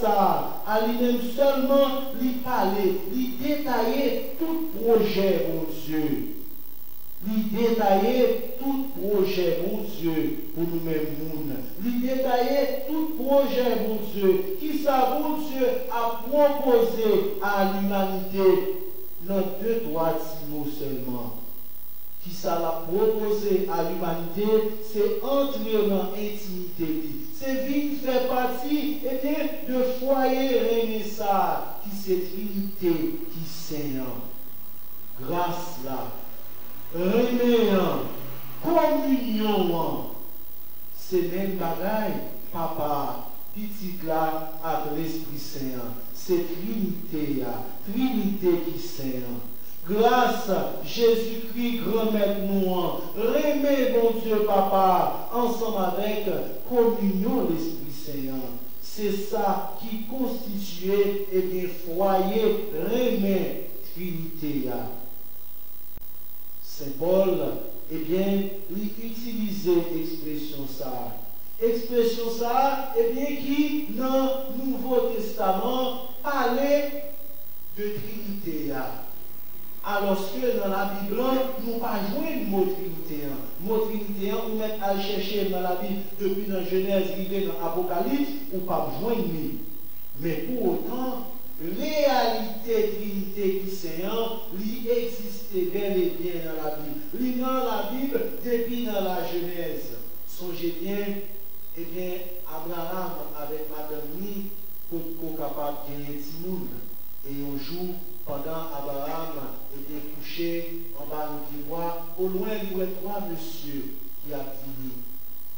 ça, à lui-même seulement, lui parler, lui détailler tout projet, mon Dieu. Lui détailler tout projet, mon Dieu, pour nous-mêmes. Lui détailler tout projet, mon Dieu, qui ça, mon Dieu, a proposé à l'humanité dans 2-3 mots seulement. Qui ça l'a proposé à l'humanité, c'est entrer dans l'intimité. C'est venir faire partie de foyer régner ça, qui c'est Trinité, qui Seigneur. Grâce là. Reméant, communion, c'est même bagaille, papa, petit là, avec l'Esprit Saint. C'est Trinité, Trinité qui Saint. Grâce, Jésus-Christ, grand maître nous, remets, bon Dieu, papa, ensemble avec communion, l'Esprit Saint. C'est ça qui constituait et foyer, remets, Trinité. Saint Paul, eh bien, il utilisait l'expression ça. Expression ça, eh bien, qui, dans le Nouveau Testament, parlait de Trinité. Alors que dans la Bible, nous pas joué le mot Trinité. Le mot Trinité, on met à chercher dans la Bible, depuis dans Genèse, dans l'Apocalypse, ou pas joindre. Mais pour autant, réalité Trinité qui Seigneur, lui existait bel et bien dans la Bible. Lui dans la Bible, depuis dans la Genèse. Songez bien, eh bien, Abraham avec Madame Ni, pour capable de gagner Timoun. Et un jour, pendant Abraham était couché en bas du bois, au loin, il y avait 3 messieurs qui a fini.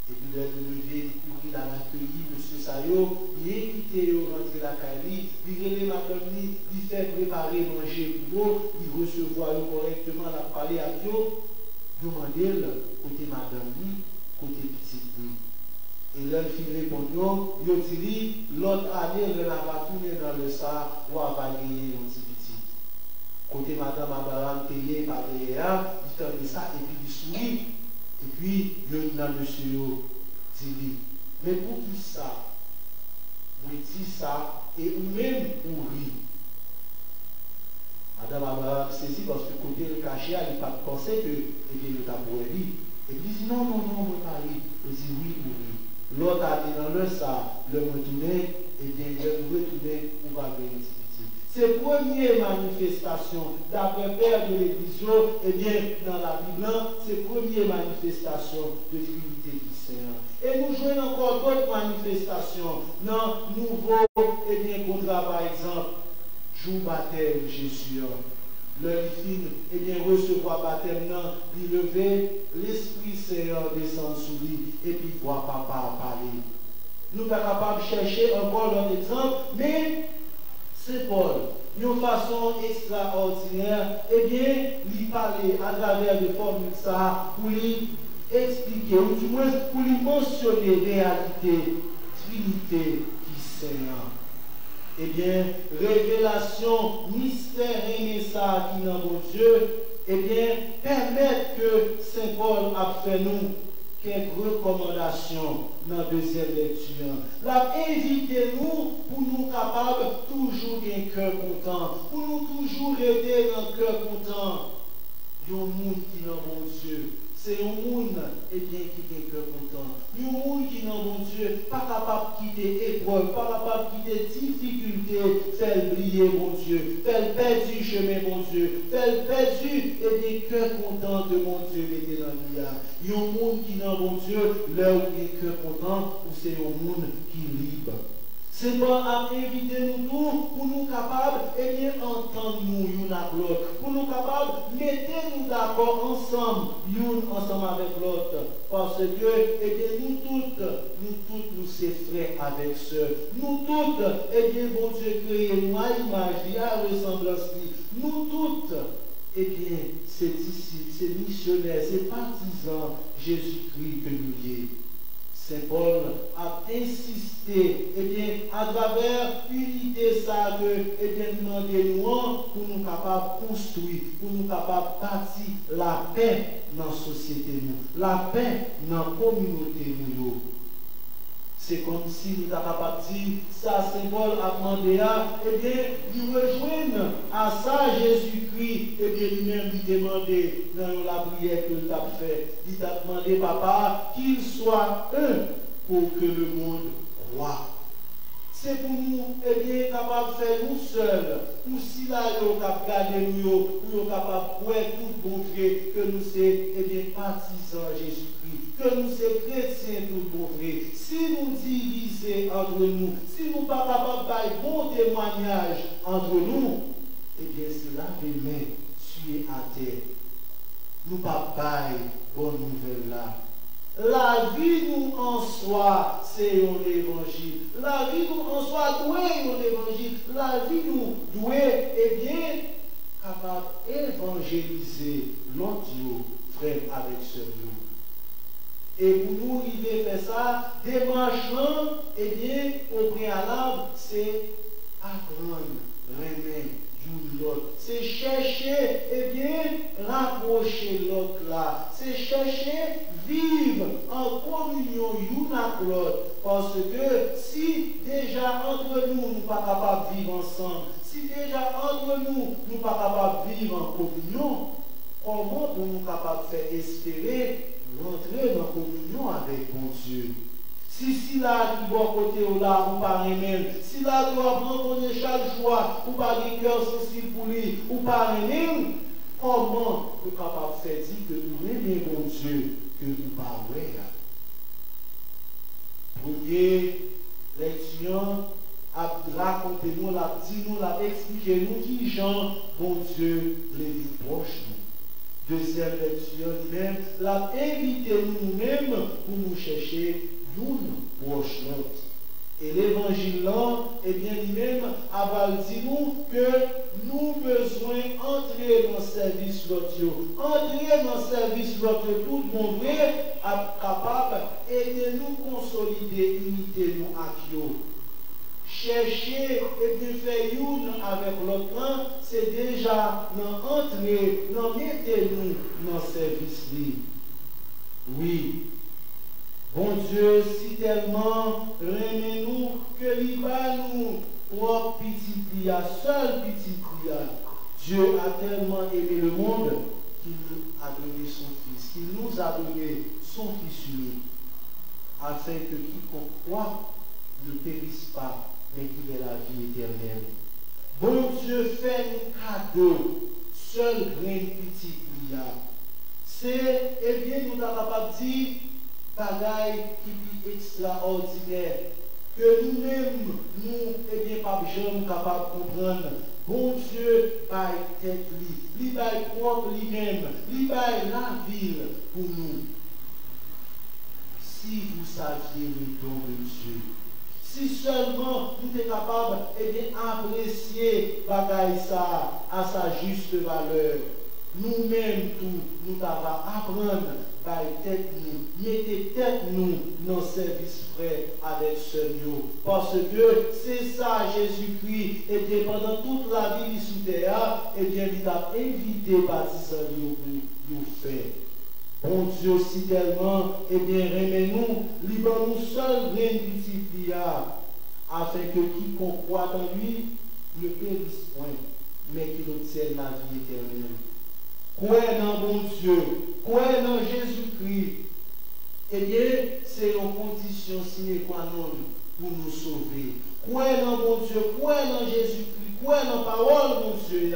Et puis, il est levé, il courit à l'accueillir, monsieur Sayo, il est invité à rentrer la Cali, il relève Madame Ni, il fait préparer manger pour eux, il recevoir correctement, la parler à Dieu, demander côté Madame Ni, côté petite Ni. Et là, il répond, il dit, l'autre année, il va tourner dans le sang, ou va gagner un petit petit. Côté Madame Abraham, payé par derrière, il fait ça, et puis il sourit. Et puis, il y a un monsieur qui dit, mais pour qui ça? Moi, je dis ça, et ou même pour rire. Madame Abraham saisit parce que côté le cachet, il n'a pas pensé que il était pour lui. Et puis il dit, non, non, non, on va pas rire. Il dit, oui, pour rire. L'autre a dit dans le ça, le retourner, et bien, il va retourner, on va gagner un petit petit. Ces premières manifestations, d'après Père de l'Église, et bien, dans la Bible, ces premières manifestations de Trinité du Seigneur. Et nous jouons encore d'autres manifestations. Dans Nouveau, et bien, contrat, par exemple, jour baptême Jésus. Le film, et bien, recevoir baptême, il lever, l'Esprit Seigneur descend sous lui, et puis voir papa parler. Nous sommes capables de chercher encore un exemple, mais c'est Paul, d'une façon extraordinaire, et bien, lui parler à travers des formules ça, pour lui expliquer, ou du moins pour lui mentionner réalité, Trinité qui Seigneur. Eh bien, révélation, mystère et ça qui dans mon Dieu, eh bien, permettre que Saint Paul a fait nous quelques recommandations dans la deuxième lecture. L'a invité nous pour nous capables toujours d'un cœur content, pour nous toujours aider dans le cœur content. Il y a un monde qui dans mon Dieu. C'est un monde eh bien, qui est cœur content. Il y a un monde qui, dans mon Dieu, pas capable de quitter épreuve, pas capable de quitter difficulté, faire briller, mon Dieu, faire perdre du chemin, mon Dieu, faire perdre et des cœurs contents de mon Dieu, mettez dans l'IA. Il y a un monde qui, dans mon Dieu, là où il est cœur content, ou c'est un monde qui est libre. C'est bon à inviter nous tous pour nous capables et bien entendre nous une avec l'autre. Pour nous capables, mettez-nous d'accord ensemble, ensemble avec l'autre. Parce que, eh bien, nous toutes, nous sommes frères avec sœurs. Nous toutes, eh bien, bon Dieu créé nous à l'image, à ressemblance. Nous toutes, eh bien, c'est disciples, c'est missionnaires, c'est partisans Jésus-Christ que nous y. Saint Paul a insisté, eh bien, à travers l'unité ça que, eh bien, demandez-nous pour nous capables de construire, pour nous capables de bâtir la paix dans la société, la paix dans la communauté. C'est comme si nous avons capable de dire, ça symbole à demander, eh bien, nous rejoignons à ça Jésus-Christ, eh bien, lui-même lui demander dans la prière que tu as fait. Il t'a demandé, papa, qu'il soit un pour que le monde croit. C'est pour nous, eh bien, capable de faire nous seuls, ou si là, nous capable de garder nous, pour nous capable de voir tout bon vrai, que nous sommes, eh bien, partisans Jésus-Christ, que nous sommes chrétiens tout bon vrai. Si nous divisons entre nous, si nous ne sommes pas capables de faire bon témoignage entre nous, eh bien, c'est là les mains sur à terre. Nous ne pouvons pas faire bonne nouvelle là. La vie nous en soi, c'est un évangile. La vie nous en soi doit un évangile. La vie nous doit, eh bien, capable d'évangéliser l'autre frère avec ce nous. Et pour nous, il veut faire ça, démarchant, eh bien, au préalable, c'est apprendre, remettre. C'est chercher, eh bien, rapprocher l'autre là. C'est chercher vivre en communion l'une avec l'autre. Parce que si déjà entre nous, nous ne sommes pas capables de vivre ensemble, si déjà entre nous, nous ne sommes pas capables de vivre en communion, comment pour nous capables de faire espérer rentrer dans la communion avec bon Dieu? Si là, qui va côté ou là, ou pas même, si là, tu vas prendre chaque joie, ou pas de cœur sensible pour lui, ou pas même, comment tu es capable de faire dire que vous aimez mon Dieu, que vous pas ouais? Premier, l'étudiant a raconté nous, l'a dit nous, l'a expliqué nous qui Jean, bon Dieu, les vit proches nous. Deuxième lecture lui-même, l'a invité nous-mêmes pour nous chercher nous proche l'autre. Et l'évangile là, eh bien lui-même, a dit nous que nous besoin entrer dans le service l'autre. Entrer dans le service l'autre, tout le monde est capable de nous consolider, unité nous à Dieu. Chercher et bien faire une avec l'autre, c'est déjà dans entrer, dans mettre nous dans le service. Oui. Bon Dieu, si tellement remet nous que il va nous propre petit plia, seul petit plia. Dieu a tellement aimé le monde qu'il nous a donné son Fils, qu'il nous a donné son Fils unique, afin que quiconque croit ne périsse pas, mais qu'il ait la vie éternelle. Bon Dieu fait un cadeau, seul grain petit plia. C'est, eh bien, nous sommes capables de dire, bagaille qui est extraordinaire, que nous-mêmes, nous, eh bien, pas jamais capables de comprendre. Bon Dieu, par tête lui, par propre lui-même, par la ville pour nous. Si vous saviez le don de Dieu, si seulement vous êtes capable d'apprécier bagaille ça à sa juste valeur, nous-mêmes tout, nous devons apprendre par tête nous, mettez tête nous dans le service frère avec ce nous. Parce que c'est ça Jésus-Christ, et pendant toute la vie sous terre, et bien il a invité partisans nous faire. Bon Dieu, si tellement, eh bien, remets-nous, libère-nous seul grain petit pliard, afin que quiconque croit en lui ne périsse point, mais qu'il obtienne la vie éternelle. Croire dans bon Dieu, croire dans Jésus-Christ, eh bien, c'est une condition sine qua non pour nous sauver. Croire dans bon Dieu, croire dans Jésus-Christ, croire dans la parole, bon Dieu,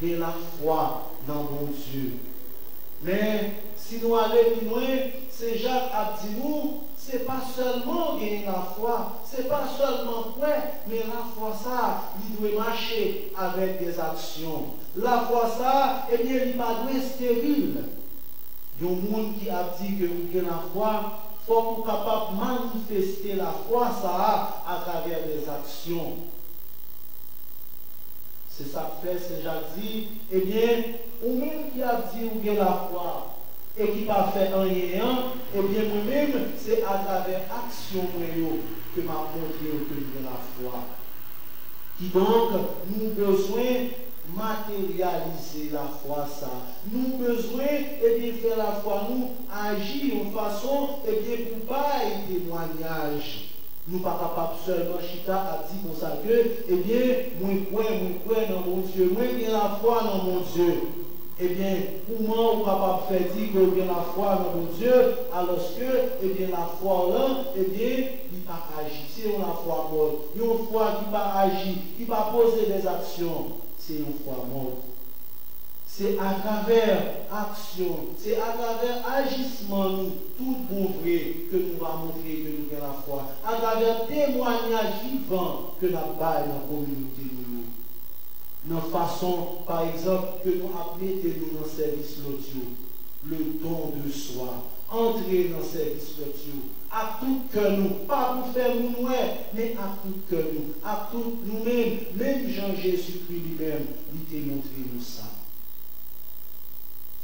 et la foi dans bon Dieu. Mais si nous allons plus loin, c'est Jacques a dit nous, ce n'est pas seulement gagner la foi, ce n'est pas seulement croire, mais la foi ça, il doit marcher avec des actions. La foi ça, eh bien, il ne doit pas être stérile. Il y a un monde qui a dit que vous avez la foi, il faut qu'on soit capable de manifester la foi ça à travers des actions. C'est ça que fait Saint Jacques dit, eh bien, ou même qui a dit ou bien la foi et qui n'a pas fait rien, eh bien, moi-même, c'est à travers action que m'a montré que j'ai la foi. Qui donc, nous besoin matérialiser la foi ça. Nous besoin et bien faire la foi nous agir en façon et bien pour pas témoignage. Nous ne sommes pas capables seulement chita à dire comme ça que eh bien moi crois dans mon Dieu, moi bien la foi dans mon Dieu. Eh bien, comment on est capable de faire dire que bien la foi dans mon Dieu, alors que, eh bien, la foi là, eh bien, il pas agir. C'est une foi morte. Une foi qui pas agir, qui pas poser des actions, c'est une foi morte. C'est à travers action, c'est à travers agissement, nous, tout bon vrai, que nous va montrer que nous avons la foi. À travers témoignage vivant que nous avons dans la communauté. Dans la façon, par exemple, que nous appelons dans le service l'audio, le don de soi, entrer dans le service l'audio, à tout que nous, pas pour faire nous, mais à tout que nous, à tout nous-mêmes, même Jean-Jésus-Christ lui-même, il t'a montré nous ça.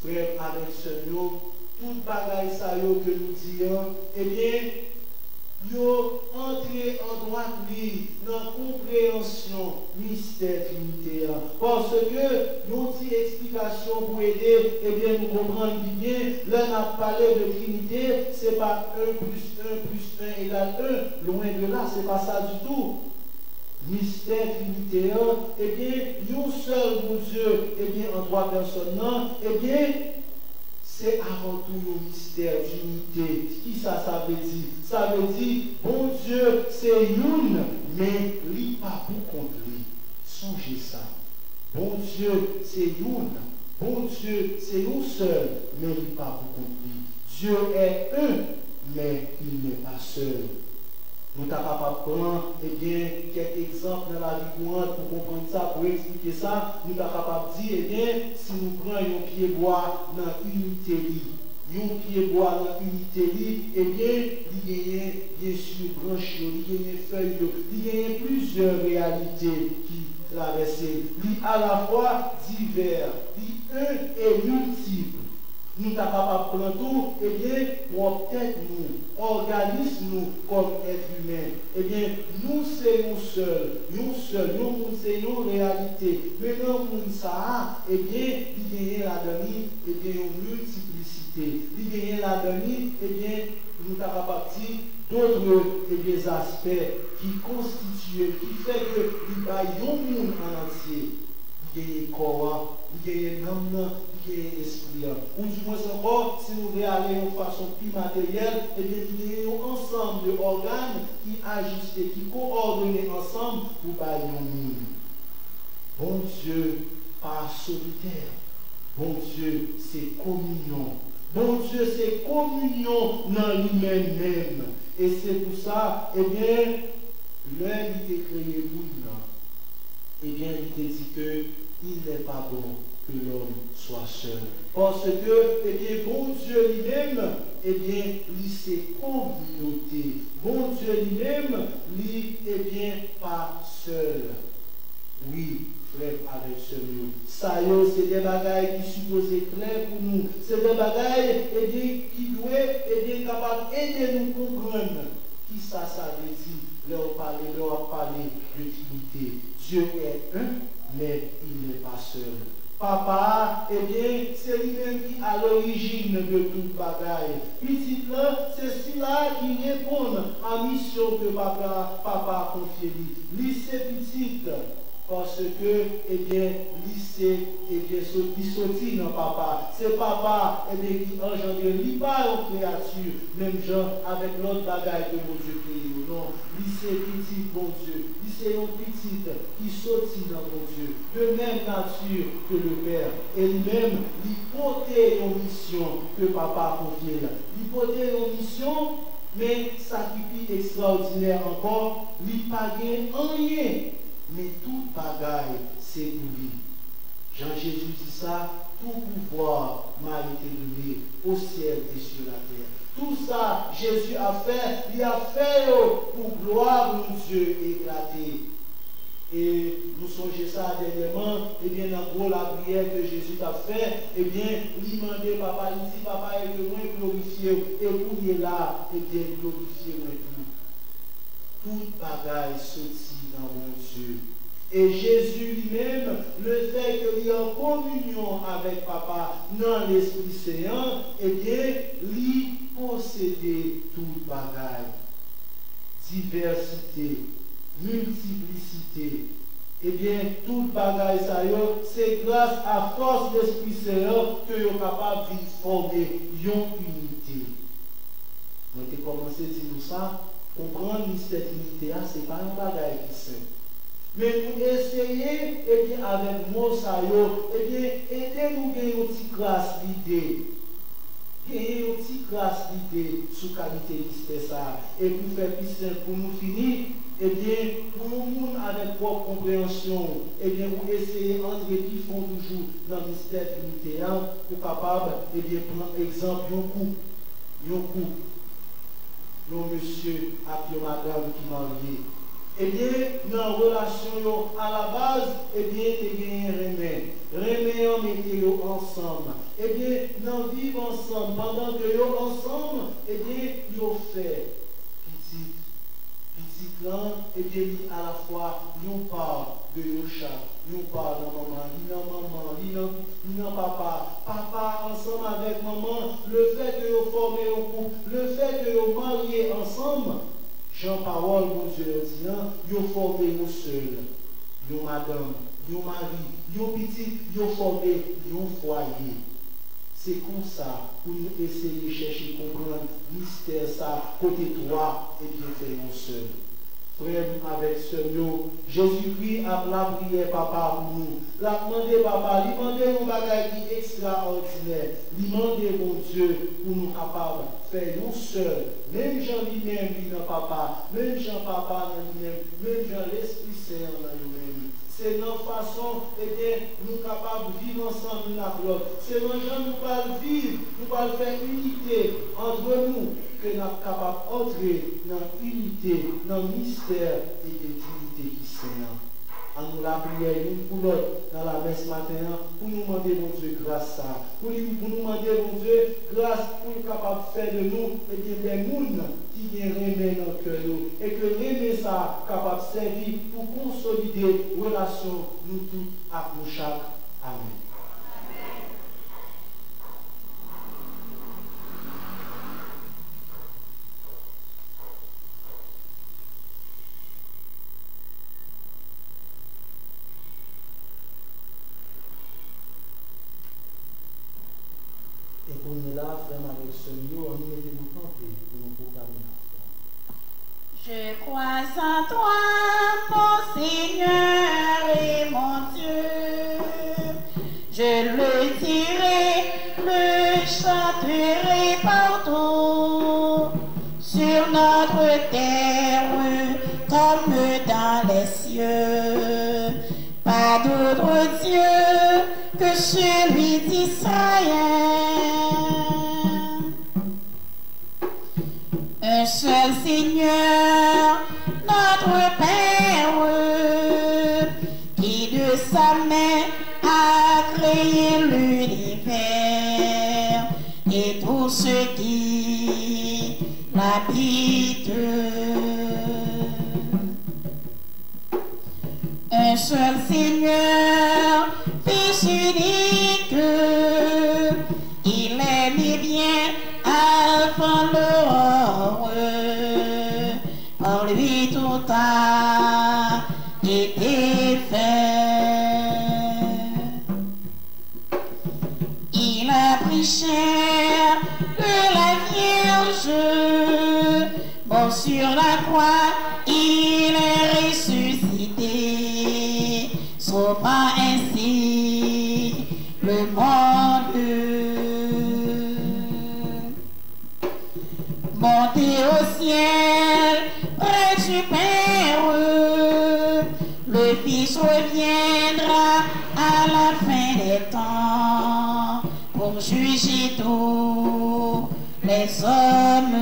Frère, avec ce nom, tout bagaille ça que nous disons, eh bien, yo entrer en droite ligne dans la compréhension mystère Trinité. Parce que nous avons une explication pour aider, eh bien nous comprenons bien, là on a parlé de Trinité, ce n'est pas 1 plus 1 égale 1, loin de là, ce n'est pas ça du tout. Mystère Trinité, eh bien, un seul bon Dieu, eh bien, en trois personnes, eh bien, c'est avant tout un mystère d'unité. Qui ça veut dire? Ça veut dire, bon Dieu, c'est une, mais il pas pour contre lui. Songez ça. Bon Dieu, c'est une. Bon Dieu, c'est un seul, mais il pas pour contre lui. Dieu est un, mais il n'est pas seul. Nous sommes capables de prendre quelques exemples dans la vie courante pour comprendre ça, pour expliquer ça. Nous sommes capables de dire, eh bien, si nous prenons un pied bois dans l'unité, un pied bois dans l'unité, eh bien, il y a bien sûr branches, il y a feuilles, il y a plusieurs réalités qui traversent. Il y a à la fois divers, il y a un et multiple. Nous sommes capables de prendre tout, eh bien, pour peut-être nous, organisme-nous comme être humain. Eh bien, nous sommes seuls, nous sommes une réalité. Mais dans le monde, ça, eh bien, il y a là-dedans, eh bien, une multiplicité. Il y a là-dedans, eh bien, nous sommes capables de dire d'autres eh aspects qui constituent, qui fait que il y a un monde en entier. Il y a un corps, il y a un âme, il y a un esprit. Ou du moins encore, si nous voulons aller de façon plus matérielle, eh bien, il y a un ensemble d'organes qui agissent et qui coordonnent ensemble pour bailler un monde. Bon Dieu, pas solitaire. Bon Dieu, c'est communion. Bon Dieu, c'est communion dans lui-même même. Et c'est pour ça, eh bien, l'homme qui est créé pour nous, eh bien, il te dit que il n'est pas bon que l'homme soit seul. Parce que, eh bien, bon Dieu lui-même, eh bien, lui c'est communauté. Bon Dieu lui-même, lui, eh bien, pas seul. Oui, frère, avec ce mot. Ça y est, c'est des bagailles qui supposent clairs pour nous. C'est des bagailles, eh bien, qui doivent, eh bien, capables d'aider nous comprendre. Qui ça veut dire? Leur parler de Trinité. Dieu est un, mais il n'est pas seul. Papa, eh bien, c'est lui-même qui a l'origine de toute bagaille. Petit là, c'est celui-là qui répond à la mission que papa a confiée. Lui, c'est petit. Parce que, eh bien, lycée, eh bien, il sortit dans papa. C'est papa, eh bien, qui engendre, il pas aux créatures, même genre avec l'autre bagaille que mon Dieu crée. Non, lycée petit, bon Dieu. Lycée petit qui sortit dans mon Dieu. De même nature que le Père. Et lui-même, il portait une mission que papa a confiée là. Il portait une mission, mais ça qui est extraordinaire encore, il n'a pas rien. Mais tout bagaille, c'est pour lui. Jean-Jésus dit ça, tout pouvoir m'a été donné au ciel et sur la terre. Tout ça, Jésus a fait, il a fait pour gloire de Dieu éclater. Et nous songeons ça dernièrement, et bien, en gros, la prière que Jésus a fait, et bien, il demandait papa, il dit, papa, est le moins glorifié, et pour il est là, et bien, glorifié, tout. Toute bagaille sortit dans mon Dieu. Et Jésus lui-même, le fait qu'il est en communion avec Papa dans l'Esprit Saint, eh bien, lui possédait toute bagaille. Diversité, multiplicité. Eh bien, toute bagaille, ça c'est grâce à force de l'Esprit Saint que vous êtes capable de former une unité. On a commencé à dire ça, comprendre cette unité, ce n'est pas un bagaille qui est simple. Mais nous essayons, eh bien, avec Mosayo, eh bien, aidez-nous à gagner une petite grâce d'idée. Gagner une petite grâce d'idée sur la qualité de ça. Et pour faire plus simple, pour nous finir, eh bien, pour nous avec propre compréhension, eh bien, vous essayez d'entrer qui font toujours dans le mystère d'unité, pour capable, eh bien, prendre exemple, un couple, un monsieur avec une madame qui marié. Eh bien, dans la relation à la base, eh bien, tu as un remède. Remède en mettez ensemble. Eh bien, dans vivre ensemble, pendant que vous ensemble, eh bien, vous fait petit plan, eh bien, à la fois, nous parle de nos chats, nous parle de maman, nous papa. Papa ensemble avec maman, le fait que vous formez un couple, le fait que vous mariez ensemble, Jean-Parole, mon Dieu, dit, vous formez nous seuls, vous madame, vous mari, vous petit, vous formez vous foyer. C'est comme ça pour nous essayer de chercher, comprendre le mystère, ça, côté toi, et bien faire nous seuls. Frère, avec ce mot, Jésus-Christ a la prière, papa, pour nous. La demandé, papa, lui demandé un bagage qui est extraordinaire. Lui demandé, mon Dieu, pour nous capables de faire nous seuls. Même Jean lui-même, lui, non, papa. Même Jean, papa, dans lui-même. Même Jean, l'Esprit Saint, dans lui-même. C'est notre façon, eh bien, nous capables de vivre ensemble l'un avec l'autre. C'est nos gens nous parlons vivre, nous parlons faire unité entre nous, que nous sommes capables d'entrer dans l'unité, dans le mystère et de l'unité qui Seigneur. En nous la prière, nous pour l'autre, dans la messe matin, pour nous demander, mon Dieu, grâce à. Pour nous demander, mon Dieu, grâce pour nous capables de faire de nous, et bien, des mounes qui viennent remettre dans le cœur, et que remettre ça capable de servir pour consolider relation nous tous avec nous chaque. Amen. Et pour nous là, frère, avec ce lieu, on nous met nous camper pour nous proclamer la foi. Je crois en toi, mon Seigneur et mon Dieu. Je le dirai, le chanterai partout, sur notre terre comme dans les cieux. Pas d'autre Dieu que celui d'Israël. Un seul Seigneur, notre Père, qui de sa main a créé l'univers et tout ce qui l'habite. Un seul Seigneur, Fils unique, il aimait bien avant l'aurore. Par lui tout a été fait. Il a pris chair de la Vierge, mort sur la croix, il est ressuscité, sauvant ainsi le monde. Montez au ciel, près du Père, le Fils reviendra à la fin des temps pour juger tous les hommes.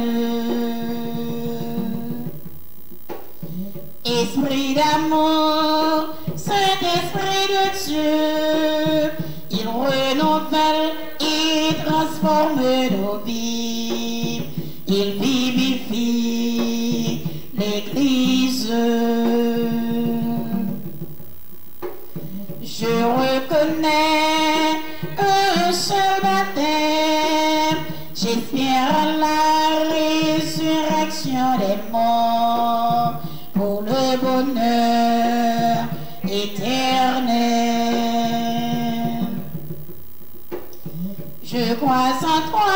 Esprit d'amour, Saint-Esprit de Dieu, il renouvelle et transforme nos vies. Il vivifie l'Église. demeure éternelle. Je crois en toi,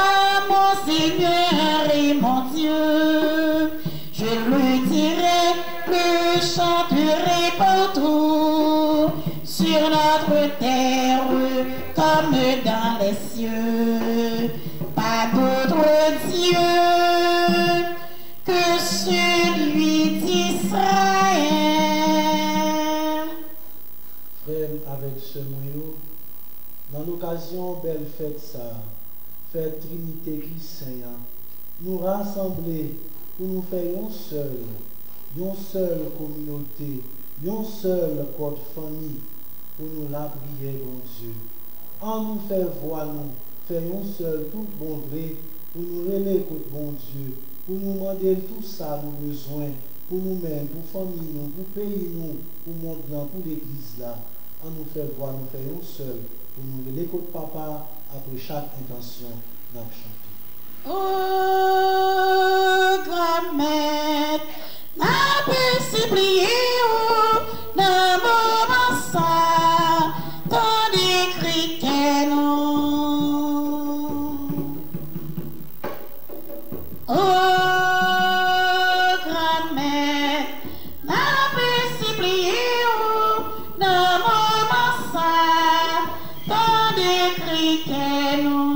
mon Seigneur et mon Dieu. Je le dirai, le chanterai partout, sur notre terre comme dans les cieux. Pas d'autre Dieu que celui d'Israël. Frère, avec ce moyen, dans l'occasion belle fête ça, fête Trinité Christ Saint, nous rassembler pour nous faire une seule communauté, une seule code famille, pour nous la prière, bon Dieu. En nous faire voir, nous faire un seul tout bon vrai, pour nous relayer contre bon Dieu, pour nous demander tout ça, nos besoins, pour nous-mêmes, pour famille, nous, pour pays, nous, pour le monde, pour l'église là. En nous faire voir, nous faire un seul, pour nous relayer contre papa après chaque intention dans le chanter. Oh, grand-mère, n'a pas supplié, n'a pas ça, tant d'écrit qu'elle non. Oh, grand-mère, n'a pas supplié, n'a pas ça, tant d'écrit qu'elle non.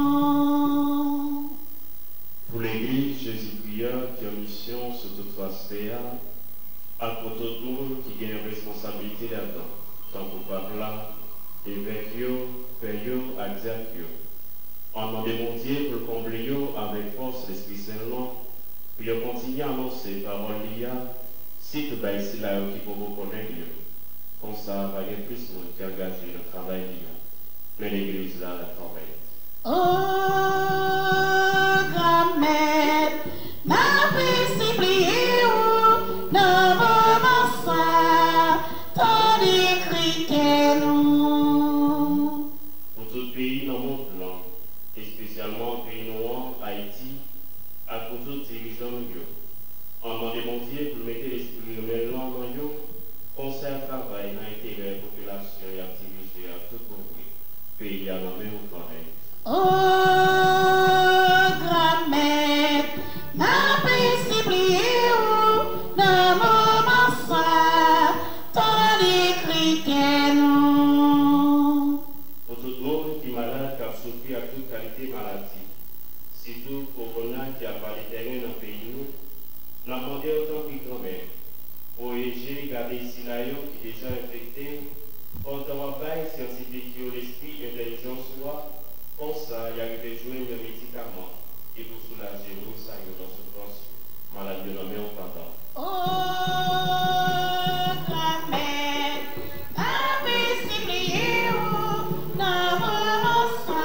Pour l'Église, Jésus prieur qui a mission sur toute face terre, à côté de nous qui a une responsabilité là-dedans, tant pour par là, évêque, père, à dire. En nom de mon Dieu, pour le combler avec force l'Esprit Saint-Nom, pour continuer à annoncer parole l'IA, si tu vas ici là qui peut vous connaître, comme ça va y avoir plus de monde qui engage le travail l'IA. Mais l'Église là, la travaille. Oh, grand-mère, n'a pas supplié, n'a pas ça, tant d'écrit qu'elle non. Pour tout pays dans le monde blanc, et spécialement le pays noir, Haïti, à pour tous les dirigeants, en nom de mon Dieu, pour mettre l'esprit rebelle dans eux, conseil travail dans l'intérêt de la population et activité à tout compris. Pays à la même au pareil. Oh, grand-mère, n'a pas supplié, n'a pas ça, tant d'écrit qu'elle non. Pour tout le monde qui est malade, qui a souffert à toute qualité de maladie, surtout Corona qui a parlé terrain dans le pays, nous avons demandé autant que grand-mère pour aider garder ici là qui est déjà infecté, autant à bail scientifique l'esprit intelligence soit, comme ça, il y a des jouer de médicaments et pour soulager nous, ça y est dans ce France, maladie de la mère au papa. Oh, grand-mère, n'a pas supplié, n'a pas ça,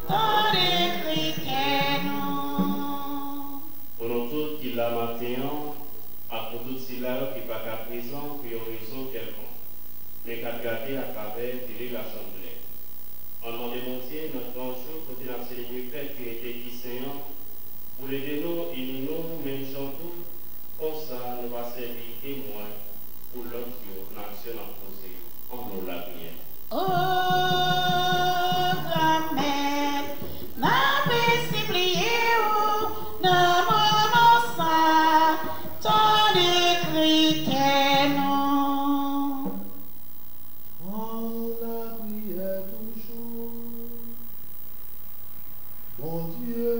tant d'écrit qu'elle non. Pour nous tous qui l'a matin, à pour tous ceux-là qui ne sont pas présents pour une raison quelconque, mais qu'à garder à travers l'Assemblée. En nom de mon Dieu, notre bonjour, côté de la célébrité fête qui était qui Seigneur, pour les nous et nous, même gens tout, comme ça, nous va servir témoin pour l'autre nation en posé, en nous la prière. Oh, grand-mère, n'a pas supplié, n'a pas ça, tant d'écrit qu'elle non. En la prière toujours. Bon Dieu,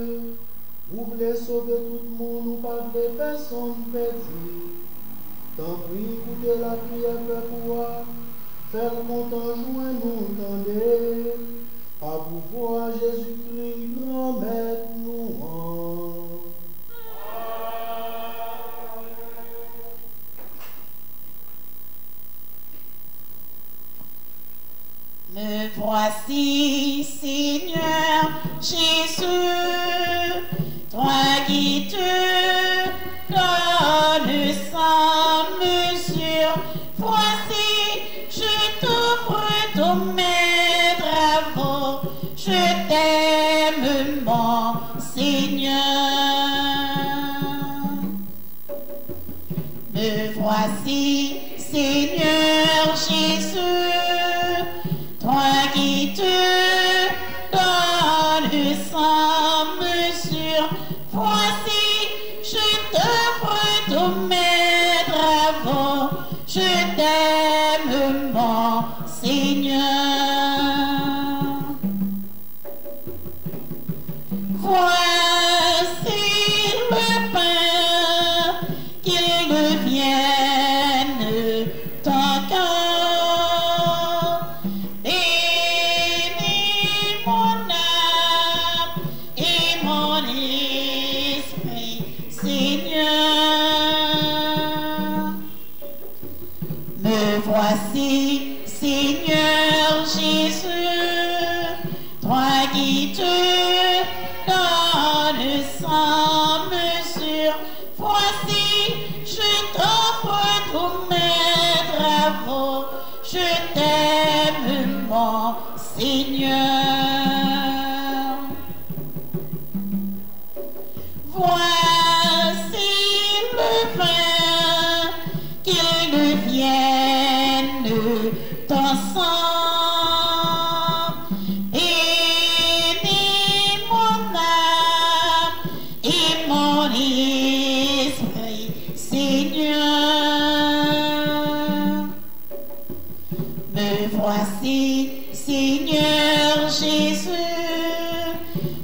vous voulez sauver tout le monde, ou pas de personne perdue. Tant pis, écoutez la prière fait pouvoir, faire content, jouer, nous entendez. À pouvoir Jésus-Christ, grand-mère, nous rend. Me voici, Seigneur Jésus, toi qui te donnes sans mesure. Voici, je t'offre tous mes travaux, je t'aime, mon Seigneur. Me voici, Seigneur Seigneur Jésus, toi qui te donnes sans mesure, voici, je t'offre tous mes travaux, je t'aime, mon Seigneur. Voici le pain, qu'il devienne ton corps. Bénis mon âme et mon esprit, Seigneur. Me voici, Seigneur Jésus, toi qui te donnes sans mesure. Voici, je t'offre tous mes travaux, je t'aime, mon Seigneur. Voici le vin, qu'il devienne ton sang. Bénis mon âme et mon esprit, Seigneur. Me voici, Seigneur Jésus,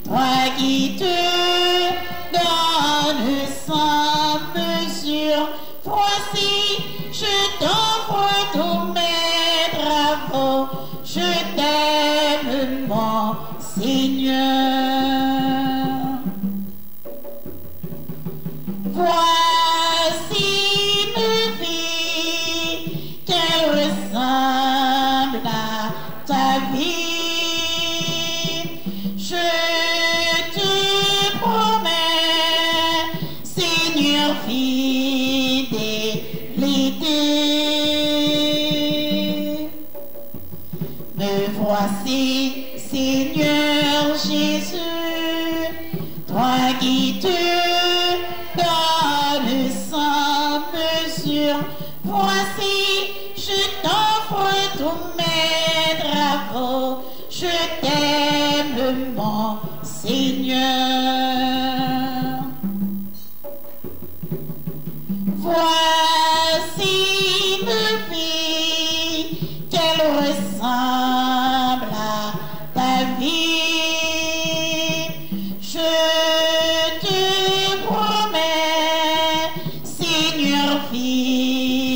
toi qui te donnes sans mesure. Voici, je t'offre tous mes travaux, je t'aime, mon Seigneur. Voici une vie qu'elle ressemble à ta vie. Je te promets, Seigneur, fidélité. Me voici, Seigneur Jésus, toi qui te donnes sans mesure. Voici, je t'offre tous mes travaux, je t'aime, mon Seigneur. Voici une vie qu'elle ressemble à ta vie. Je te promets, Seigneur, fidélité.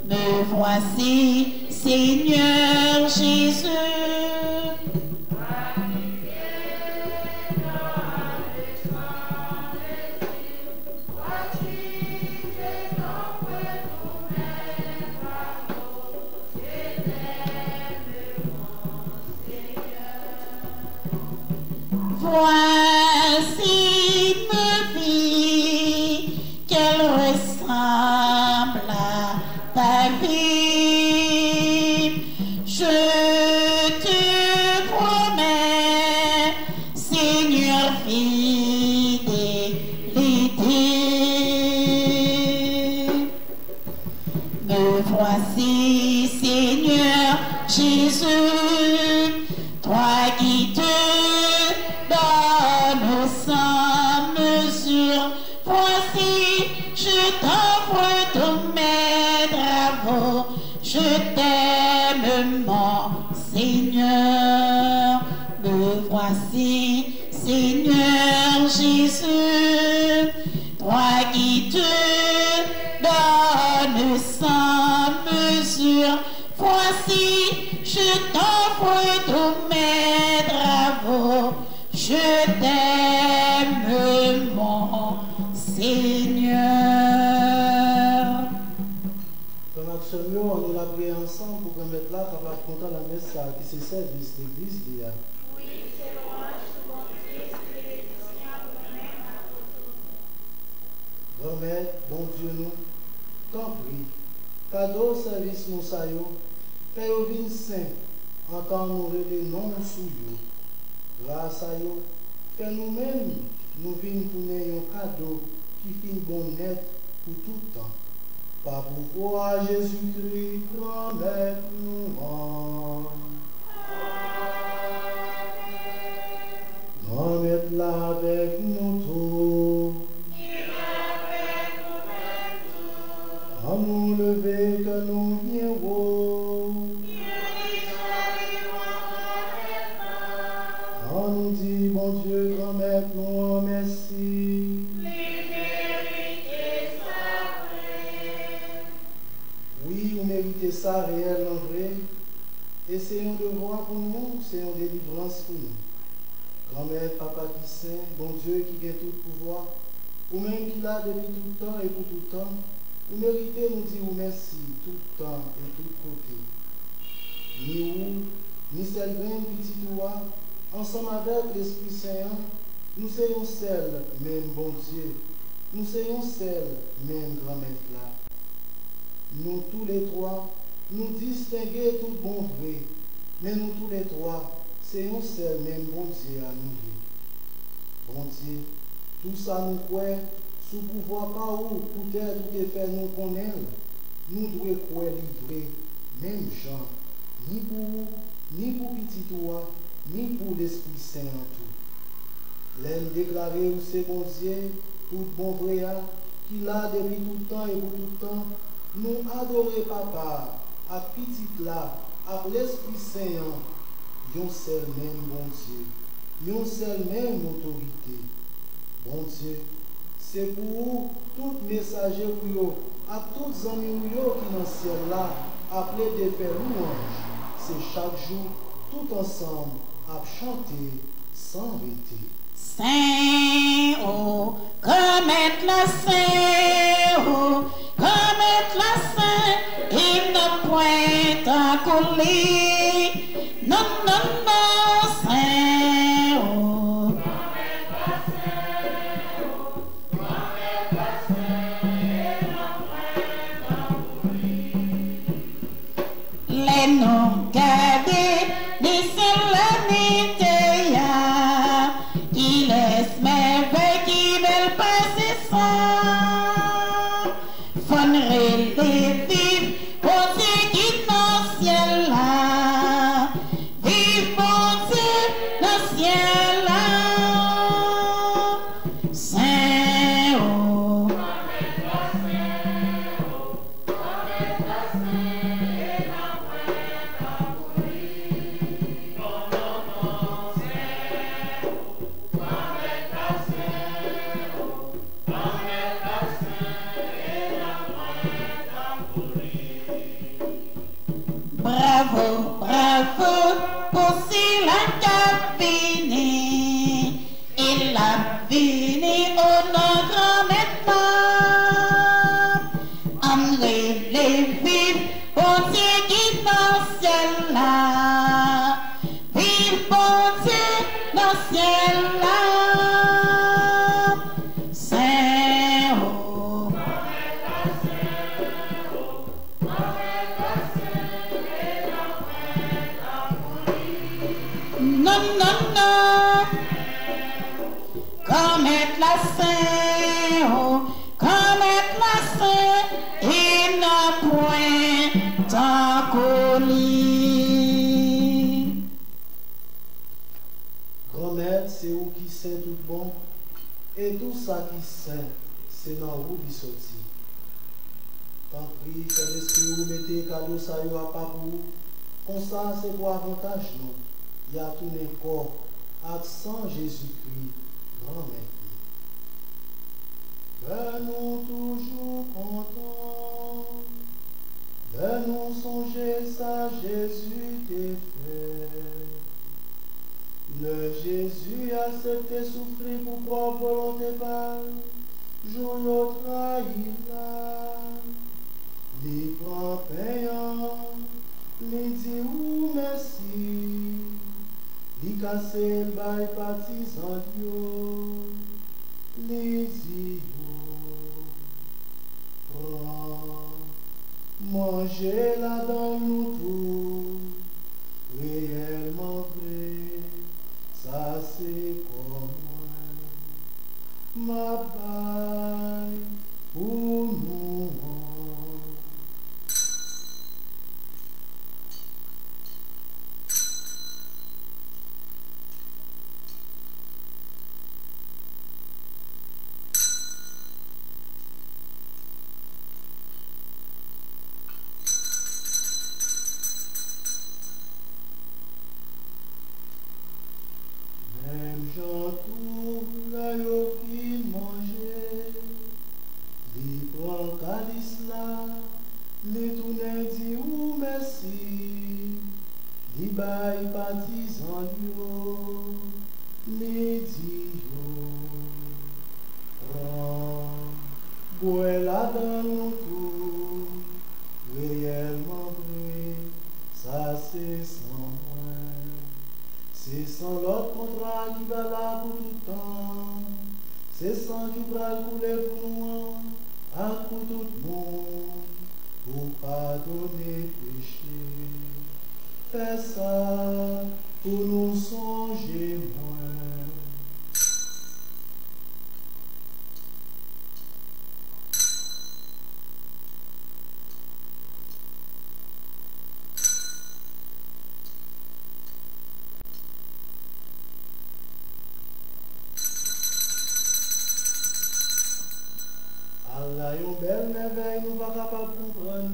Me voici, Seigneur Jésus. Voici une vie qu'elle ressemble à ta vie. Je te promets, Seigneur, fidélité. Me voici, Seigneur Jésus, toi qui te donnes sans mesure. Voici, je t'offre tous mes travaux, je t'aime, mon Seigneur. Me voici, Seigneur Jésus, toi qui te donnes sans mesure. Voici, je t'offre tous mes travaux, je t'aime, mon Seigneur. Pendant que ce mot, on est là prier ensemble pour permettre là, capable de compter la messe qui se service d'église. Oui, c'est l'orange, bon Dieu, Grand-mère, bon Dieu, nous, t'en prie, cadeau service nous saillons, fais au vin saint, entend nous les noms sous eux. Grâce à eux, que nous-mêmes nous venons pour un cadeau qui fait bon net pour tout le temps. Par pourquoi Jésus-Christ promet-nous. Remettre-la avec nous tous. À nous lever que nous viendrons. À nous dire, bon Dieu, remettre-nous en merci. Oui, vous méritez ça réel en vrai. Et c'est un devoir pour nous, c'est une délivrance pour nous. Grand-mère, papa qui saint, bon Dieu qui a tout pouvoir, ou même qui l'a depuis tout le temps et pour tout le temps, vous méritez nous dire merci tout le temps et tout côté. Ni vous, ni celle même petit toi, ensemble avec l'Esprit Saint, nous soyons seuls, même bon Dieu, nous soyons seuls, même grand-mère là. Nous tous les trois, nous distinguer tout bon vrai, mais nous tous les trois, c'est un seul même bon Dieu à nous. Bon Dieu, tout ça nous croit, sous pouvoir pas où, peut-être que faire nous connaître, nous devons croire livrer, même gens, ni pour petit toi, ni pour l'Esprit Saint en tout. L'aime déclarer où c'est bon Dieu, tout bon vrai, qui l'a depuis tout le temps et pour tout le temps, nous adorer papa, à petit là, à l'Esprit Saint, yon seul même bon Dieu, yon seul même autorité. Bon Dieu, c'est pour tout messager pour vous, à tous les amis qui dans le ciel là, appelés de faire louange, c'est chaque jour, tout ensemble, à chanter sans arrêter. Saint, oh, remettre la Saint, oh, remettre la Saint, il ne pointe à coller. Non, non, non, Saint, oh. Les noms gardés, les solennité, qui laisse merveille, qui veulent passer sans. Fonnerait les vives, pour ceux qui dans le ciel là. Vive bon Dieu dans le ciel là. Saint, oh. Bravo, bravo, aussi la cabine. Il a fini au nom grand maintenant. André les vives, bon Dieu qui dans le ciel là. Vive bon Dieu dans le ciel là. Saint, oh. Non, non, non, comme être la Saint, oh, comme être la Saint, il n'a point tant colis. Grand-mère, c'est où qui sait tout bon, et tout ça qui sait, c'est dans où il sortit. Tant pis, que l'esprit vous mettez cadeau, ça y aura pas pour vous. Comme ça, c'est pour avantage, non. Il y a tout le corps, accent Jésus-Christ, grand-mère. Fais-nous toujours contents, de nous songer ça, Jésus t'est fait. Le Jésus accepté souffrir pour propre volonté par, jour l'autre trahi là, les prend payant, les dit ou merci. Li kase l bay partisan yo, li di yo, prends, mangez la dans nous tout, réellement vrai, ça c'est comme moi. pour elle a dans nous tout, réellement vrai, ça c'est sans moi. C'est sans l'autre contrat qui va là pour tout le temps. C'est sans qui va couler pour nous, à pour tout le monde, pour pardonner péché. Fais ça pour nous songer moins. Allah, yon belle merveille, nous pas capables de comprendre,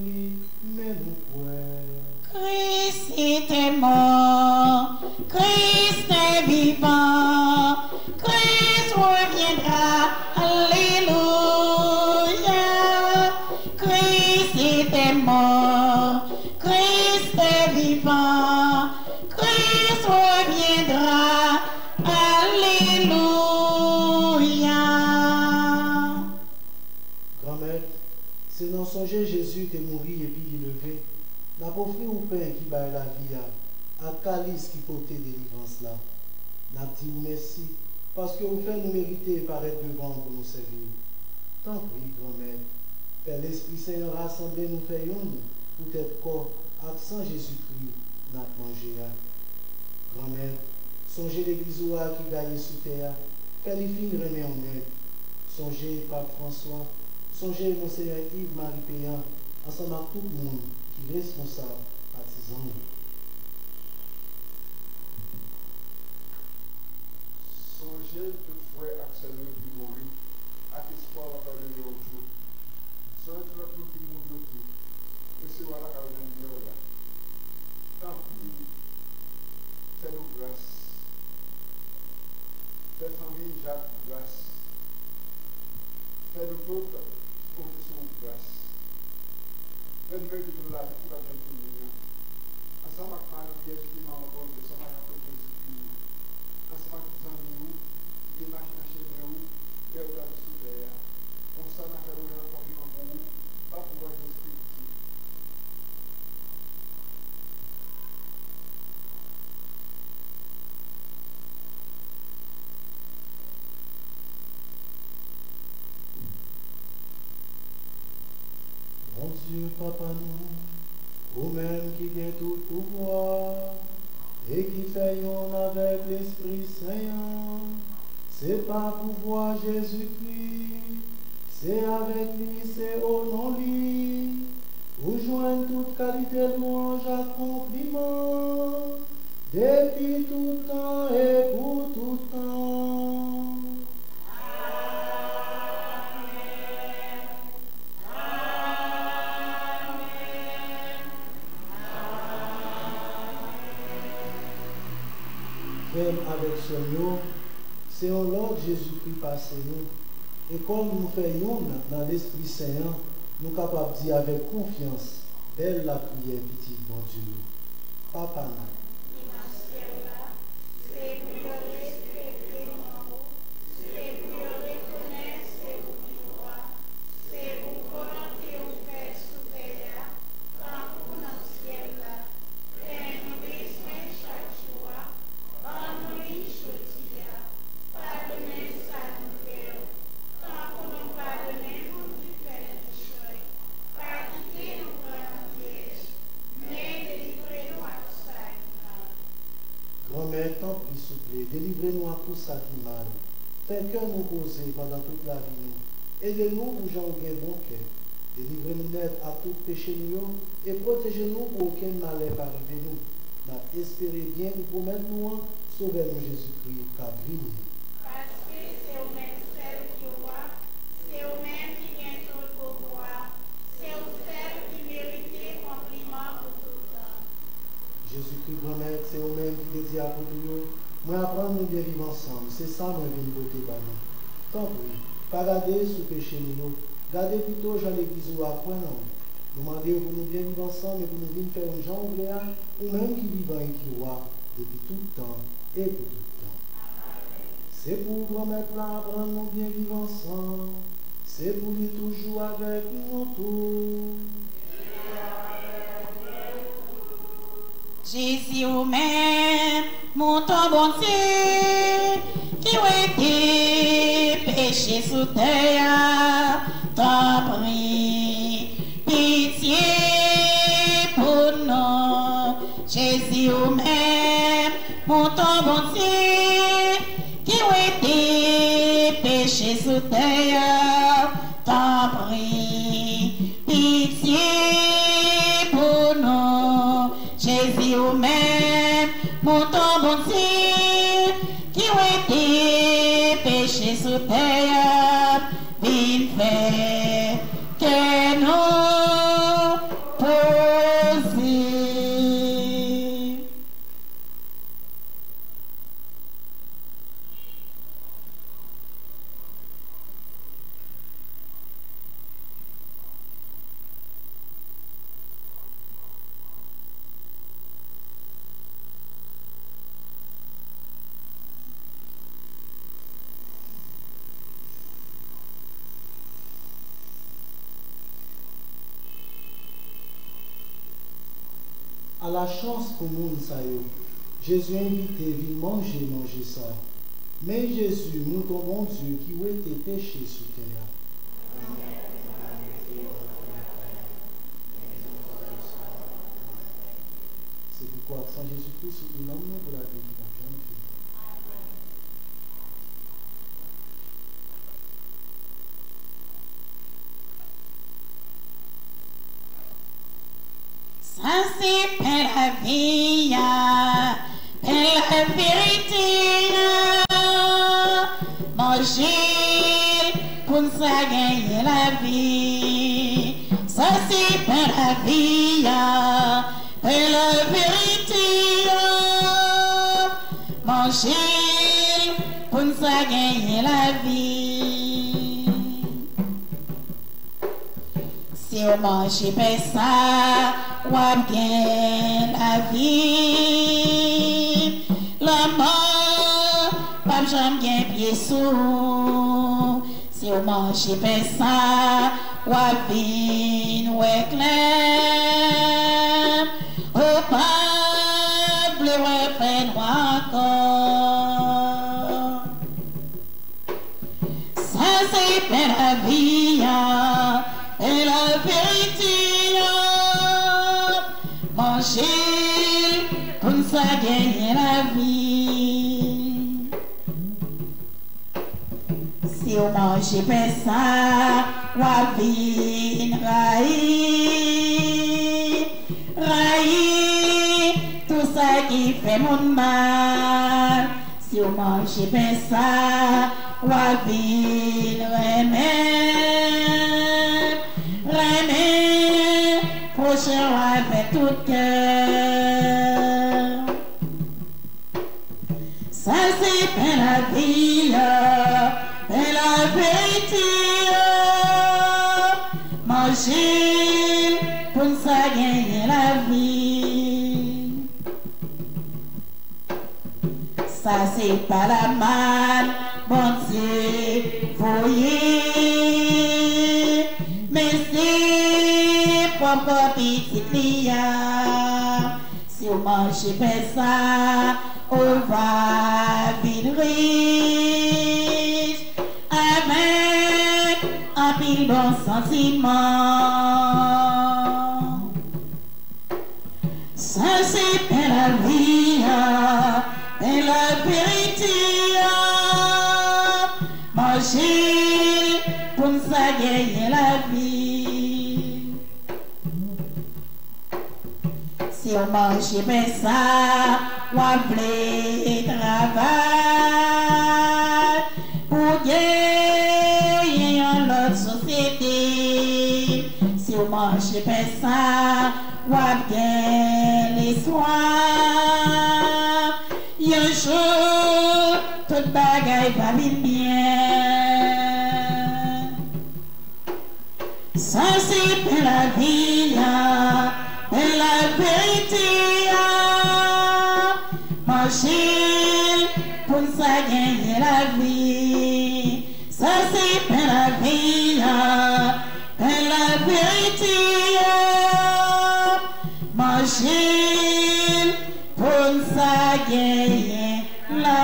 mais nous croyons. Christ est mort, Christ est vivant, Christ reviendra, alléluia. Christ est mort, Christ est vivant, Christ reviendra, alléluia. Grand-mère, c'est dans songer Jésus est mort et puis il est levé. N'a pas offert au pain qui bat la vie à calice qui portait délivrance là. N'a dit merci parce que vous faites nous mériter paraître devant pour nous servir. Tant pis, grand-mère. Père l'Esprit Saint rassemblé nous fait une pour être corps accent Jésus-Christ n'a mangé. Grand-mère, songez l'église qui gagne sous terre. Père les filles remet en aide. Songez Pape François. Songez Monseigneur Yves Marie Péan. Ensemble avec tout le monde qui est responsable, partisan. Songez que frère Axel qui mourit, à l'espoir va parler de l'autre jour. Songez que tout qui mourit tout. Et c'est voilà qu'elle vient de là. Tant pis, fais-nous grâce. Fais famille Jacques grâce. Fais-nous toutes confession grâce. Fais-nous de la vie qui va bien finir. Ensemble avec Marie, qui m'a entendu, ensemble avec Jésus-Christ. Ensemble avec les amis, qui marchent chez nous, qui est là sous terre. On s'en a fait le communion pour vous, pas pour voir Jésus-Christ. Mon Dieu, Papa, nous, vous-même qui gagne tout pouvoir et qui fait yon avec l'Esprit Saint, c'est par pouvoir Jésus-Christ, c'est avec lui, c'est au nom de lui, vous joignez toute qualité de louange, accomplissement, depuis tout temps et pour tout temps. Même avec ce nom, c'est un Lord Jésus-Christ passé nous. Et comme nous faisons dans l'Esprit Saint, nous sommes capables de dire avec confiance, belle la prière, petit bon Dieu. Papa, grand-mère, tant pis, s'il vous plaît, délivrez-nous à tout ça qui mal. Faites que nous poser pendant toute la vie. Nous. Aidez-nous pour j'en ai bon cœur. Délivrez-nous net à tout péché nous et protégez-nous pour aucun malheur arrive nous. Nous espérons bien nous promettre nous, sauvez-nous Jésus-Christ, car vini. Parce que c'est au même seul qui voit, c'est au même qui vient tout le pouvoir, c'est au seul qui mérite compliment pour tout le temps. Jésus-Christ, grand-mère, c'est au même qui te dit à pour nous. Moi, apprendre nous bien vivre ensemble. C'est ça, moi, je viens côté par nous. Tant pis, pas garder sous péché nous. Gardez plutôt Jean l'église ou à point non. Nous demandons pour nous bien vivre ensemble et pour nous venir faire un Jean ouvert ou même qui vivent et qui voit depuis tout le temps et pour tout le temps. C'est pour remettre là, apprendre nous bien vivre ensemble. C'est pour lui toujours. Dieu, qui était péché sous terre, t'en prie, pitié pour nous. Jésus ou même, mon ton bon Dieu, qui était péché sous terre, t'en prie, pitié pour nous. Jésus ou même, mon ton bon Dieu, qui était péché sous terre, viens faire que nous poser. À la chance pour moun sa yo, Jésus invité vin manger ça. Mais Jésus, mon ton bon Dieu, qui a été péché sur terre. C'est pourquoi sans Jésus-Christ, il nomme nous pour la vie qui va jamais finir. Ça c'est pour la vie, pour la vérité. Manger pour ça gagner la vie. Ça c'est pour la vie, pour la vérité. Manger pour ça gagner la vie. Si on mange pas ça, on a bien la vie. La mort, pas jamais bien pied sous. Si on mange pas ça, on a bien ouais clair. Au peuple, ouais fait noir encore. Ça c'est pour la vie, et la vérité. Manger pour ça gagner la vie. Si on mange pas ça, on va vivre raï, tout ça qui fait mon mal. Si on mange pas ça, on va vivre aimer, prochain avec tout cœur. Ça c'est pour la vie, pour la vérité. Manger pour ça gagner la vie. Ça c'est pas la mal, bon Dieu, voyez. Mais c'est pas petit lia. Si on mange pas ça, on va vivre riche avec un pile bon sentiment. Ça c'est pour la vie, et la vérité. Manger pour ça gagner la vie. Si on mange bien ça, on va travailler pour gagner l'autre société. Si on mange bien ça, on va gagner les soins. Un jour, toute bagaille va bien. Ça c'est pour la vie, et la vérité. Manger pour ça gagner la vie. Ça c'est pour la vie, et la vérité. Manger pour ça gagner la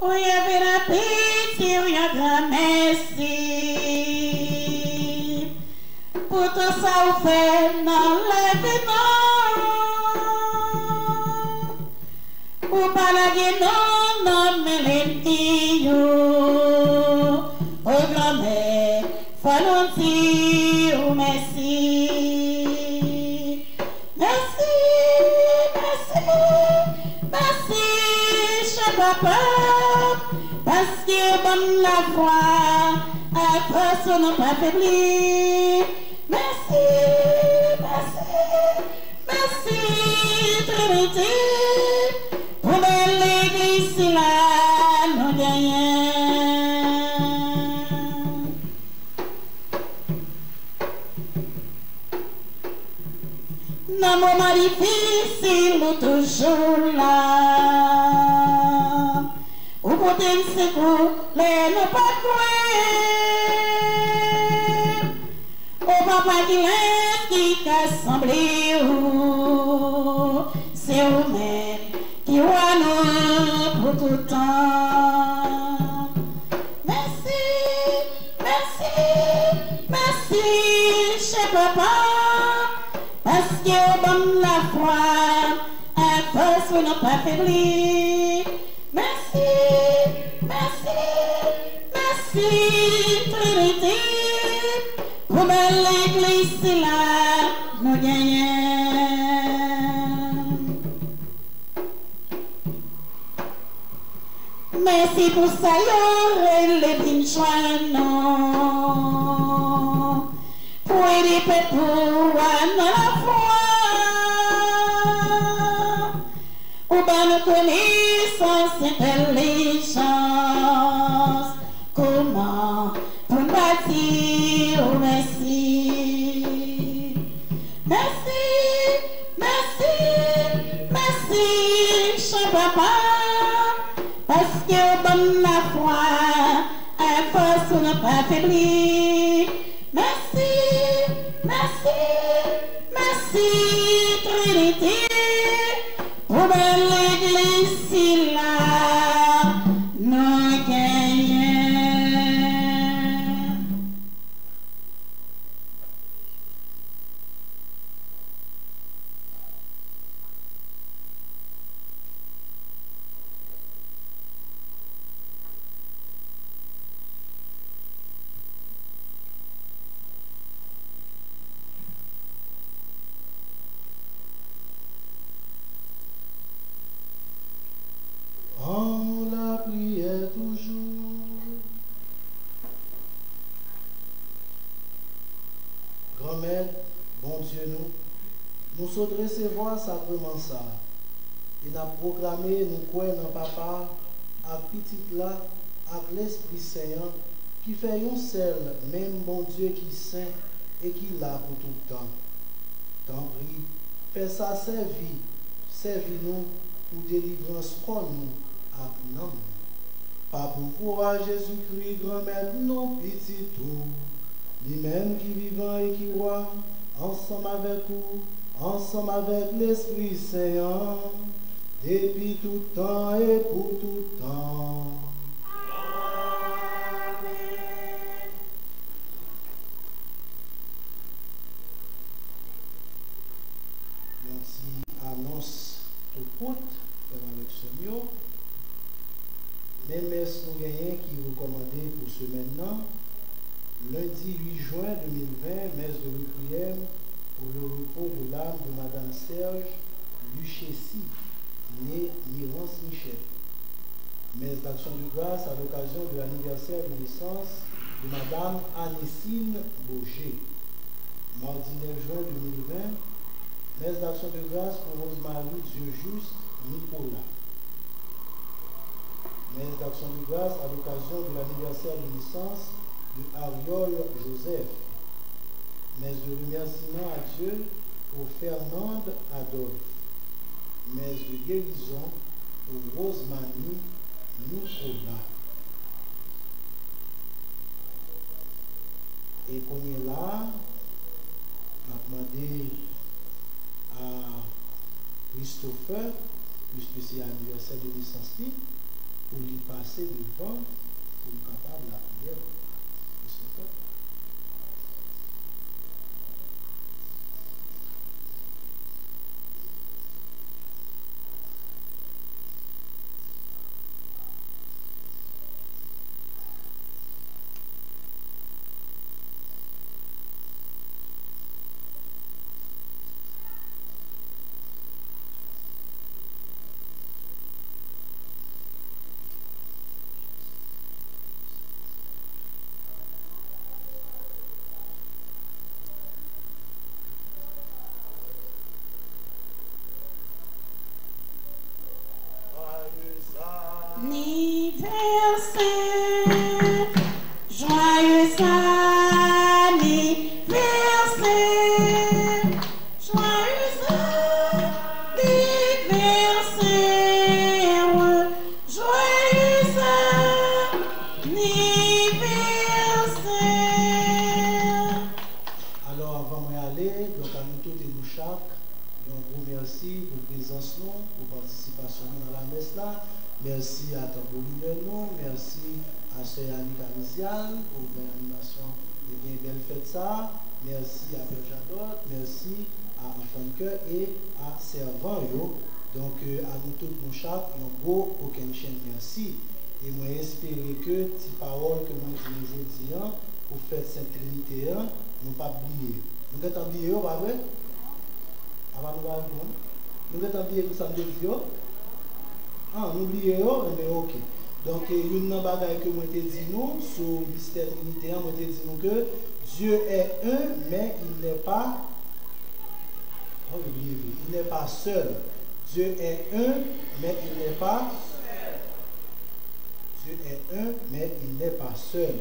Oui, avec la pitié, oui, un grand merci. Pour tout ça, vous faites dans la vie, non. Pour pas la guerre, non, mais les filles, oh, grand-mère, faut dire merci. Merci, merci, merci, cher papa, parce que bon la foi, à force on n'a pas faibli. Merci, merci, merci, Trinité, pour l'église là, nous gagnons. Dans moment difficile, ou toujours là. Ou pour te secours, mais nous pas croire. Au papa qui laisse, qui t'a semblé, c'est vous-même qui voit nous pour tout le temps. Merci, merci, merci, cher papa. Parce que bon la foi, à force vous n'avez pas faibli. Merci, merci, merci, Trinité. Pour l'église là, nous gagnons. Merci pour ça, les bien joignants. Pour aider pour dans la foi. Ou bien nous connaissons intelligence. Comment pour bâtir merci. Merci, merci, merci, cher papa. Parce que bon la foi, à force on n'a pas faibli. Merci, merci, merci, Trinité. Pour l'église là, nous gagnons. En la prière toujours. Grand-mère, bon Dieu nous sommes recevoir sacrement ça. Il a proclamé, nous croyons dans papa, à petit là, avec l'Esprit Saint, qui fait un seul, même bon Dieu qui est saint et qui l'a pour tout le temps. Tant pis, fais ça servis-nous pour délivrance pour nous. Non. Pas pour pouvoir Jésus-Christ, grand-mère, non, petit tout. Lui-même qui vivant et qui roi, ensemble avec vous, ensemble avec l'Esprit Saint, depuis tout temps et pour tout temps. Merci, annonce tout court, avec ce mieux. Les messes nous gagnons qui recommandé pour ce maintenant, lundi 8 juin 2020, messe de requiem pour le repos de l'âme de Madame Serge Lucchesi, née Mirance Michel. Messe d'action de grâce à l'occasion de l'anniversaire de naissance de Madame Anessine Boger. Mardi 9 juin 2020, messe d'action de grâce pour Rose-Marie Dieu Juste Nicolas. Messe d'action de grâce à l'occasion de l'anniversaire de naissance de Ariol Joseph. Messe de remerciement à Dieu pour Fernande Adolphe. Messe de guérison pour Rosemary Nicolas. Et qu'on est là, on a demandé à Christopher, puisque c'est l'anniversaire de naissance, pour lui passer devant, pour être capable de la prière. Joyeux anniversaire, joyeux anniversaire, joyeux anniversaire. Alors avant d'y aller, donc à nous tous et nous chaque, un gros merci pour la présence, pour la participation dans la messe là. Merci à Tambourino, merci à Sœur Annie Carisial pour l'animation et bien belle fête ça. Merci à Père Jadot, merci à Enfant de Cœur et à Servant. Donc à nous tous, nous chaque, un gros aucun chaîne merci. Et moi espérer que ces paroles que moi dis aujourd'hui pour faire cette Trinité, nous pas oublier. Nous avons oublié, pas vrai? Avant nous allons, nous avons oublié tout ça de Dieu. Ah, n'oubliez-vous, mais ok. Donc, il y a une bagaille que moi te dit nous, sur le mystère trinitaire, moi te dit nous que Dieu est un, mais il n'est pas. Oh, il n'est pas seul. Dieu est un, mais il n'est pas. Dieu est un, mais il n'est pas seul.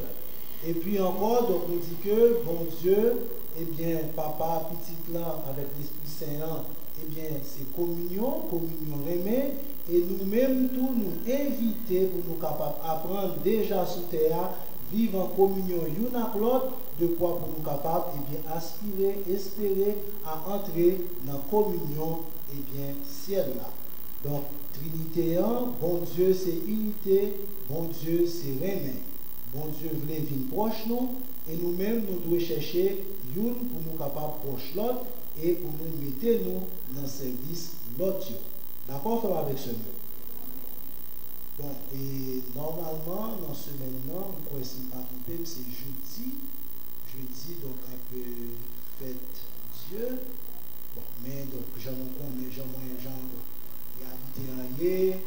Et puis encore, donc on dit que, bon Dieu, eh bien, papa, petit là, avec l'Esprit Saint, eh bien, c'est communion aimée. Et nous-mêmes, tous nous inviter pour nous capables d'apprendre déjà sur terre, vivre en communion l'une avec l'autre, de quoi pour nous capables et bien, aspirer, espérer à entrer dans la communion et bien, ciel là. Donc, Trinité 1, bon Dieu c'est unité, bon Dieu c'est remet. Bon Dieu voulait venir proche nous, et nous-mêmes nous devons chercher une pour nous capables proche l'autre et pour nous mettre nous dans le service l'autre. D'accord, frère, avec ce mot. Bon, et normalement, dans ce semaine-là, nous ne pouvons pas tromper, c'est jeudi. Jeudi, donc, un peu fête Dieu. Bon, mais donc, j'en ai habité en lié,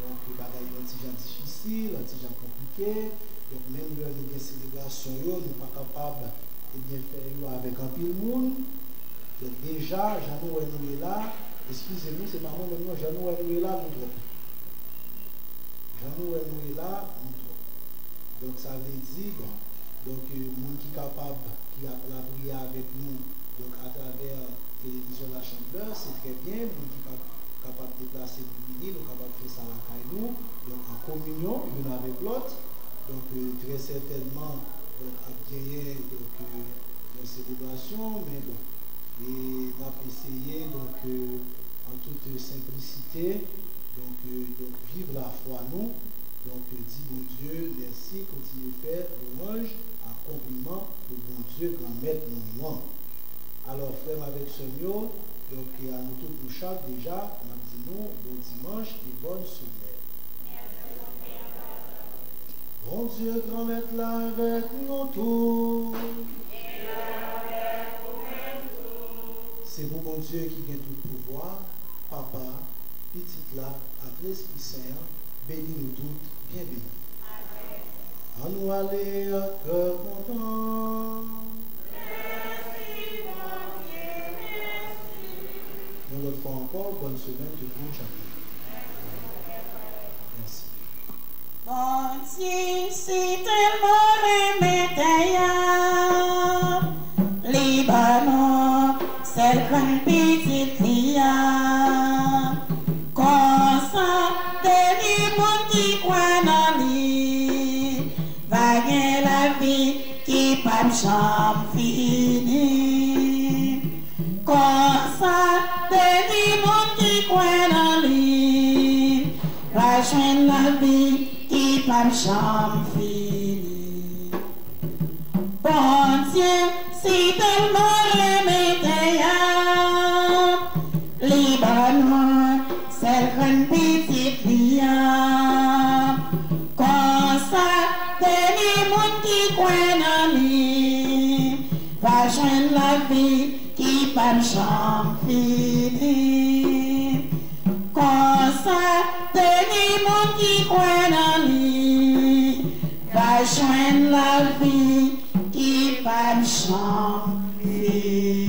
donc, il y a un petit gens difficile, un petit gens compliqué. Donc, même là, nous avons des célébrations, nous ne sommes pas capables de bien faire avec un peu de monde. Donc, déjà, j'en ai là. Excusez-nous, c'est pas moi maintenant, j'en ai là, nous trop. J'en ai là, nous trop. Donc ça veut dire, bon, donc le monde qui est capable, qui a la prière avec nous, donc à travers la télévision La Chambre, c'est très bien, le monde qui est capable de déplacer pour venir, nous capable de faire ça à nous, donc en communion, l'une avec l'autre. Donc très certainement, donc à gagner la célébration, mais bon. Et on a essayé donc en toute simplicité donc vivre la foi nous, donc dit bon Dieu merci, continuez à faire louange, accomplissement de bon Dieu grand maître nous. Alors frère avec ce mot, donc à nous tous nous chaque déjà on a dit nous bon dimanche et bonne semaine. Bon Dieu grand maître là avec nous tous. C'est vous, bon Dieu, qui gagne tout pouvoir, papa, petit là, avec l'Esprit Saint, bénis-nous toutes, bien bénis. À nous aller à cœur content. Merci, mon Dieu, merci. Une autre fois encore, bonne semaine, tout le monde, chacun. Merci. Bon Dieu, c'est tellement remédiable, Libanon. Celle grande petite lia, comme ça, des monde qui croient dans lui, va gagner la vie qui pas jamais fini. Comme ça, des monde qui croient dans lui, va joindre la vie pas jamais fini. Bon Dieu, si tellement remettait Libanon, celle qu'on petite fille. Comme ça, des monde qui croient en lui, va joindre la vie qui pas jamais fini. Comme ça, des monde qui croient en lui, va joindre la vie qui pas jamais fini.